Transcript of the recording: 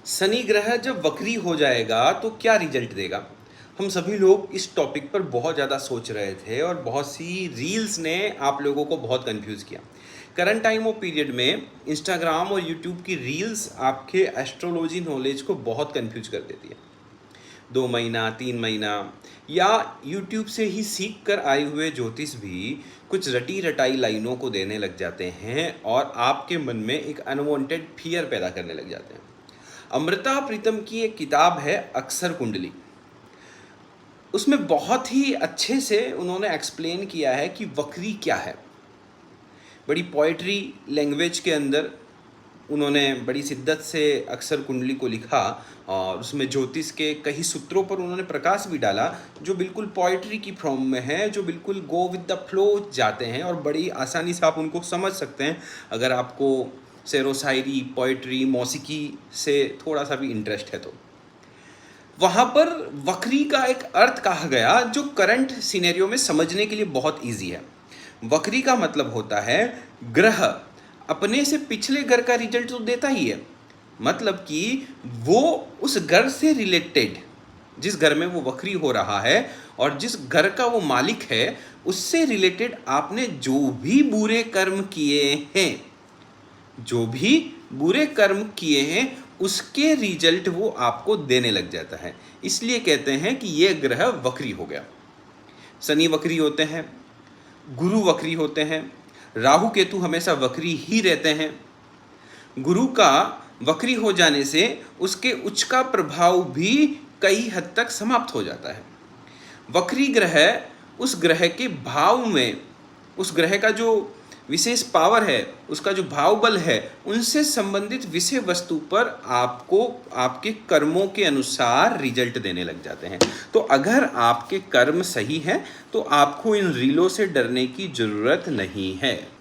शनि ग्रह जब वक्री हो जाएगा तो क्या रिजल्ट देगा। हम सभी लोग इस टॉपिक पर बहुत ज़्यादा सोच रहे थे और बहुत सी रील्स ने आप लोगों को बहुत कंफ्यूज किया। करंट टाइम और पीरियड में इंस्टाग्राम और यूट्यूब की रील्स आपके एस्ट्रोलॉजी नॉलेज को बहुत कंफ्यूज कर देती है। 2 महीना 3 महीना या यूट्यूब से ही सीख कर आए हुए ज्योतिष भी कुछ रटी रटाई लाइनों को देने लग जाते हैं और आपके मन में एक अनवांटेड फियर पैदा करने लग जाते हैं। अमृता प्रीतम की एक किताब है अक्षर कुंडली। उसमें बहुत ही अच्छे से उन्होंने एक्सप्लेन किया है कि वक्री क्या है। बड़ी पोइट्री लैंग्वेज के अंदर उन्होंने बड़ी शिद्दत से अक्षर कुंडली को लिखा और उसमें ज्योतिष के कई सूत्रों पर उन्होंने प्रकाश भी डाला जो बिल्कुल पोइट्री की फॉर्म में है, जो बिल्कुल गो विद द फ्लो जाते हैं और बड़ी आसानी से आप उनको समझ सकते हैं अगर आपको शेरो शायरी, पोइट्री, मौसीकी से थोड़ा सा भी इंटरेस्ट है तो। वहाँ पर वक्री का एक अर्थ कहा गया जो करंट सिनेरियो में समझने के लिए बहुत इजी है। वक्री का मतलब होता है ग्रह अपने से पिछले घर का रिजल्ट तो देता ही है, मतलब कि वो उस घर से रिलेटेड, जिस घर में वो वक्री हो रहा है और जिस घर का वो मालिक है उससे रिलेटेड आपने जो भी बुरे कर्म किए हैं, जो भी बुरे कर्म किए हैं उसके रिजल्ट वो आपको देने लग जाता है। इसलिए कहते हैं कि ये ग्रह वक्री हो गया। शनि वक्री होते हैं, गुरु वक्री होते हैं, राहु केतु हमेशा वक्री ही रहते हैं। गुरु का वक्री हो जाने से उसके उच्च का प्रभाव भी कई हद तक समाप्त हो जाता है। वक्री ग्रह उस ग्रह के भाव में, उस ग्रह का जो विशेष पावर है, उसका जो भाव बल है, उनसे संबंधित विषय वस्तु पर आपको आपके कर्मों के अनुसार रिजल्ट देने लग जाते हैं। तो अगर आपके कर्म सही हैं तो आपको इन रीलों से डरने की जरूरत नहीं है।